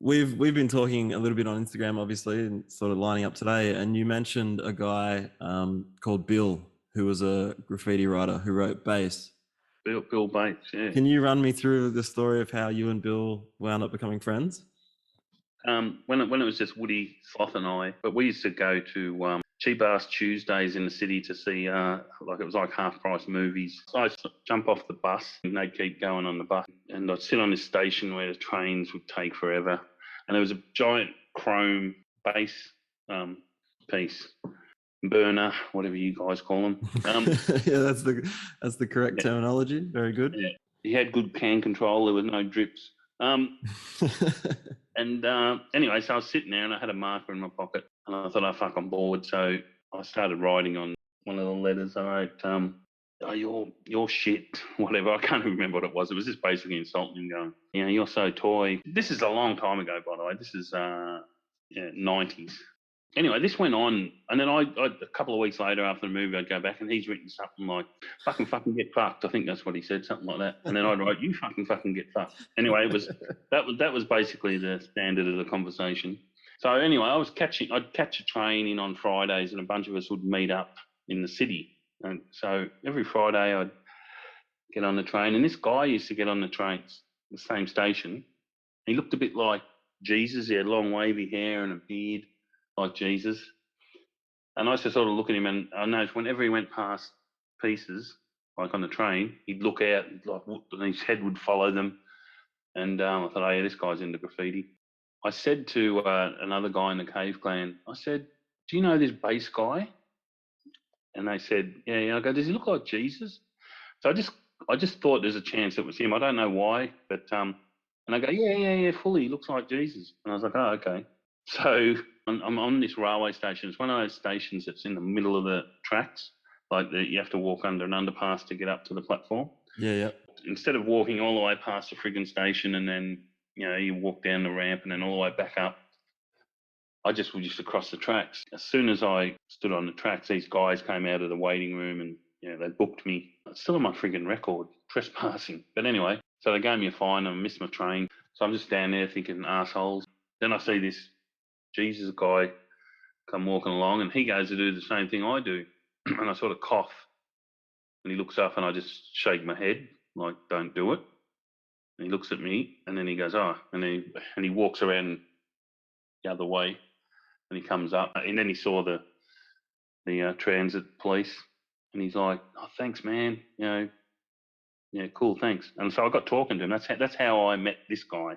We've been talking a little bit on Instagram, obviously, and sort of lining up today. And you mentioned a guy called Bill, who was a graffiti writer who wrote Base. Bil Base, yeah. Can you run me through the story of how you and Bill wound up becoming friends? When it was just Woody, Sloth, and I, but we used to go to cheap ass Tuesdays in the city to see it was like half price movies. So I'd jump off the bus and they'd keep going on the bus, and I'd sit on this station where the trains would take forever, and there was a giant chrome base piece. Burner, whatever you guys call them. Yeah, that's the correct terminology. Very good. Yeah. He had good can control. There was no drips. And anyway, so I was sitting there and I had a marker in my pocket and I thought, oh, fuck, I'm bored. So I started writing on one of the letters. I wrote, oh, you're shit, whatever. I can't remember what it was. It was just basically insulting him, going, you know, you're so toy. This is a long time ago, by the way. This is 90s. Anyway, this went on, and then I a couple of weeks later after the movie, I'd go back and he's written something like, fucking get fucked. I think that's what he said, something like that. And then I'd write, you fucking get fucked. Anyway, that was basically the standard of the conversation. So anyway, I'd catch a train in on Fridays and a bunch of us would meet up in the city. And so every Friday I'd get on the train, and this guy used to get on the trains, the same station. He looked a bit like Jesus. He had long wavy hair and a beard, like Jesus. And I used to sort of look at him, and I noticed whenever he went past pieces, like on the train, he'd look out, and his head would follow them. And I thought, oh yeah, this guy's into graffiti. I said to another guy in the Cave Clan, I said, do you know this bass guy? And they said, yeah. I go, does he look like Jesus? So I just thought there's a chance it was him. I don't know why, but and I go, yeah, fully, he looks like Jesus. And I was like, oh, okay. So I'm on this railway station. It's one of those stations that's in the middle of the tracks, you have to walk under an underpass to get up to the platform. Yeah. Instead of walking all the way past the friggin' station and then, you know, you walk down the ramp and then all the way back up, I just used to cross the tracks. As soon as I stood on the tracks, these guys came out of the waiting room and, you know, they booked me. It's still on my friggin' record, trespassing. But anyway, so they gave me a fine and I missed my train. So I'm just down there thinking, assholes. Then I see this Jesus guy come walking along and he goes to do the same thing I do. And I sort of cough and he looks up and I just shake my head like, don't do it. And he looks at me and then he goes, oh, and he walks around the other way and he comes up and then he saw the transit police and he's like, oh, thanks, man. You know, yeah, cool, thanks. And so I got talking to him. That's how I met this guy.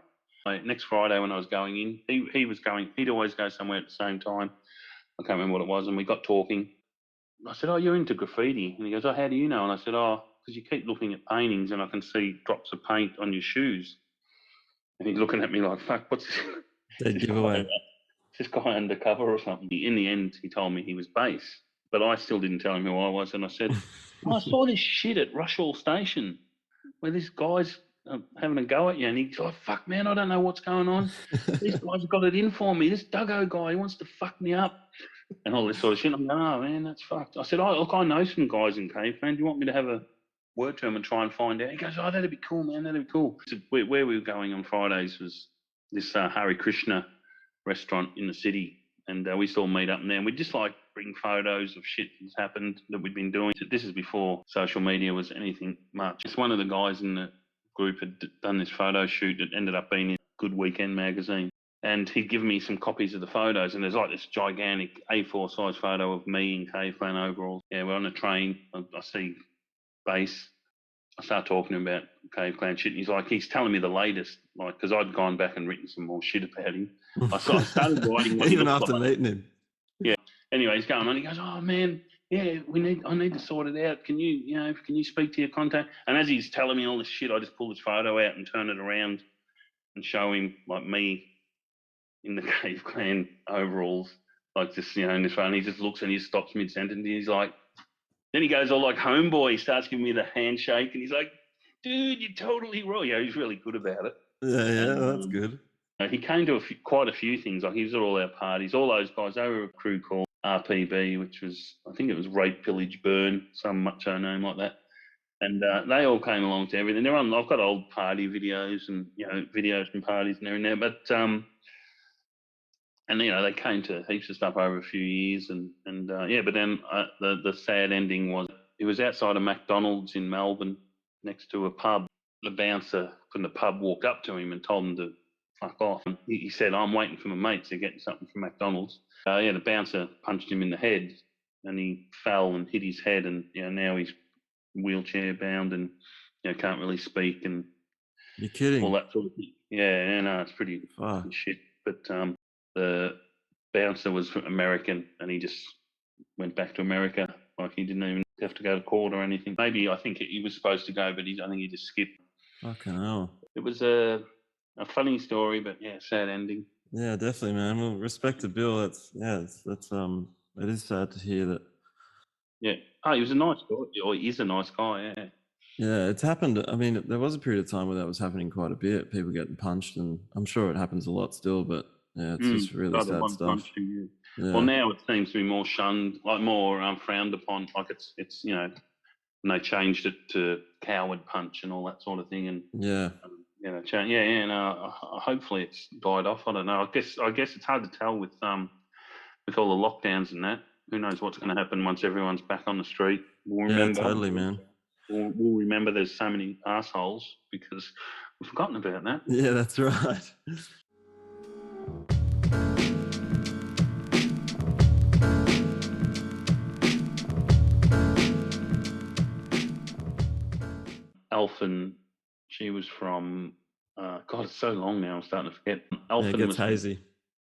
Next Friday when I was going in, he'd always go somewhere at the same time. I can't remember what it was. And we got talking. I said, oh, you're into graffiti? And he goes, oh, how do you know? And I said, oh, because you keep looking at paintings and I can see drops of paint on your shoes. And he's looking at me like, fuck, what's this? Dead giveaway. Is this guy undercover or something? In the end, he told me he was Base. But I still didn't tell him who I was. And I said, I saw this shit at Rushall Station where this guy's having a go at you, and he's like, fuck, man, I don't know what's going on. These guys have got it in for me. This Dougo guy, he wants to fuck me up and all this sort of shit. I'm going, oh, man, that's fucked. I said, oh, look, I know some guys in Cave Clan. Do you want me to have a word to him and try and find out? He goes, oh, that'd be cool, man, that'd be cool. So where we were going on Fridays was this Hare Krishna restaurant in the city, and we used to all meet up in there, and we'd just bring photos of shit that's happened that we'd been doing. This is before social media was anything much. It's one of the guys in the group had done this photo shoot that ended up being in Good Weekend magazine, and he'd given me some copies of the photos, and there's this gigantic A4 size photo of me in Cave Clan overalls. Yeah, we're on a train. I see Base. I start talking to him about Cave Clan shit, and he's telling me the latest, because I'd gone back and written some more shit about him. I started writing even after meeting him. Yeah. Anyway, he's going on. He goes, oh man, yeah, I need to sort it out. Can you speak to your contact? And as he's telling me all this shit, I just pull this photo out and turn it around and show him me in the Cave Clan overalls, in this phone. He just looks and he stops mid-sentence. And he's like, then he goes all like homeboy. He starts giving me the handshake and he's like, dude, you're totally right. Yeah, he's really good about it. Yeah, that's good. He came to quite a few things. He was at all our parties. All those guys, they were a crew called RPB, which was, I think it was Rape, Pillage, Burn, some macho name like that. And they all came along to everything. I've got old party videos and, videos from parties and everything there. But and they came to heaps of stuff over a few years, and yeah. But then the sad ending was he was outside a McDonald's in Melbourne next to a pub. The bouncer from the pub walked up to him and told him to fuck off. And he said, "I'm waiting for my mates to get something from McDonald's." Yeah, the bouncer punched him in the head, and he fell and hit his head, and now he's wheelchair bound and can't really speak and You're kidding. all that sort of thing. Yeah, no, it's pretty shit. But the bouncer was American, and he just went back to America. Like, he didn't even have to go to court or anything. Maybe, I think he was supposed to go, but I think he just skipped. Fucking hell. It was a funny story, but yeah, sad ending. Yeah, definitely, man. Well, respect to Bill. It is sad to hear that. Yeah. Oh, he was a nice guy. Or he is a nice guy, yeah. Yeah, it's happened. I mean, there was a period of time where that was happening quite a bit. People getting punched, and I'm sure it happens a lot still. But yeah, it's just really sad stuff. Yeah. Well, now it seems to be more shunned, like more frowned upon. Like it's and they changed it to coward punch and all that sort of thing. And yeah, hopefully it's died off. I don't know. I guess it's hard to tell with all the lockdowns and that. Who knows what's going to happen once everyone's back on the street? We'll remember, totally, man. We'll remember there's so many assholes because we've forgotten about that. Yeah, that's right. Elfin, she was from, God, it's so long now, I'm starting to forget. Elfin it gets hazy.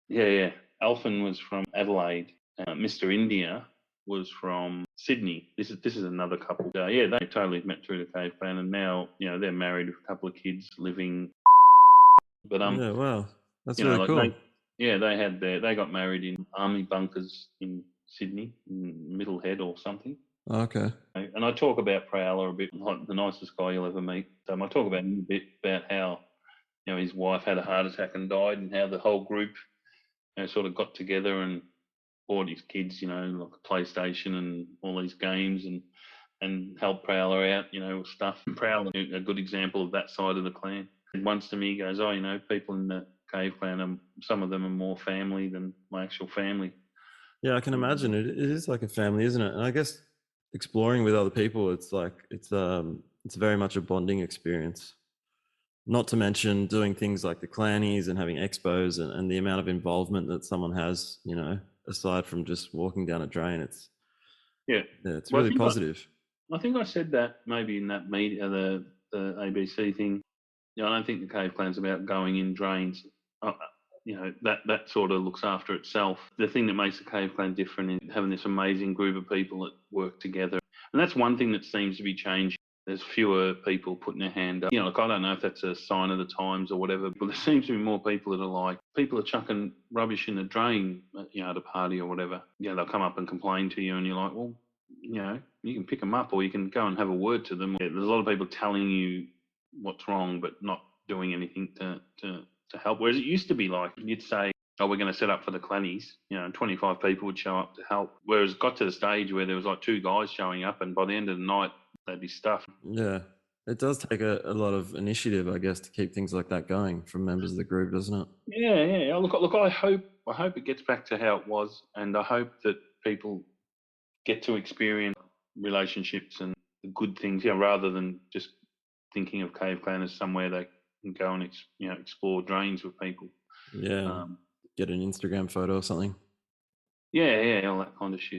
Yeah. Elfin was from Adelaide. Mr. India was from Sydney. This is another couple. They totally met through the Cave Clan, and now they're married with a couple of kids living. But yeah, wow, that's really cool. They got married in army bunkers in Sydney, in Middlehead or something. Oh, okay. And I talk about Prowler a bit, like the nicest guy you'll ever meet. I talk about him a bit about how his wife had a heart attack and died, and how the whole group sort of got together and bought his kids, like a PlayStation and all these games, and helped Prowler out, with stuff. And Prowler, a good example of that side of the clan. And once to me, he goes, people in the Cave Clan, some of them are more family than my actual family. Yeah, I can imagine it is like a family, isn't it? And I guess exploring with other people, it's very much a bonding experience. Not to mention doing things like the clannies and having expos and the amount of involvement that someone has, aside from just walking down a drain. It's really positive. I think I said that maybe in that media, the ABC thing. I don't think the Cave Clan's about going in drains. That sort of looks after itself. The thing that makes the Cave Clan different is having this amazing group of people that work together. And that's one thing that seems to be changing. There's fewer people putting their hand up. I don't know if that's a sign of the times or whatever, but there seems to be more people that are like, people are chucking rubbish in the drain, at a party or whatever. They'll come up and complain to you, and you're like, well, you can pick them up, or you can go and have a word to them. There's a lot of people telling you what's wrong, but not doing anything to help. Whereas it used to be like, you'd say, oh, we're going to set up for the clannies, and 25 people would show up to help. Whereas it got to the stage where there was like 2 guys showing up, and by the end of the night, they'd be stuffed. Yeah, it does take a lot of initiative, I guess, to keep things like that going from members of the group, doesn't it? Yeah. Look, I hope it gets back to how it was, and I hope that people get to experience relationships and the good things, rather than just thinking of Cave Clan as somewhere they can go and explore drains with people. Yeah, get an Instagram photo or something. Yeah, all that kind of shit.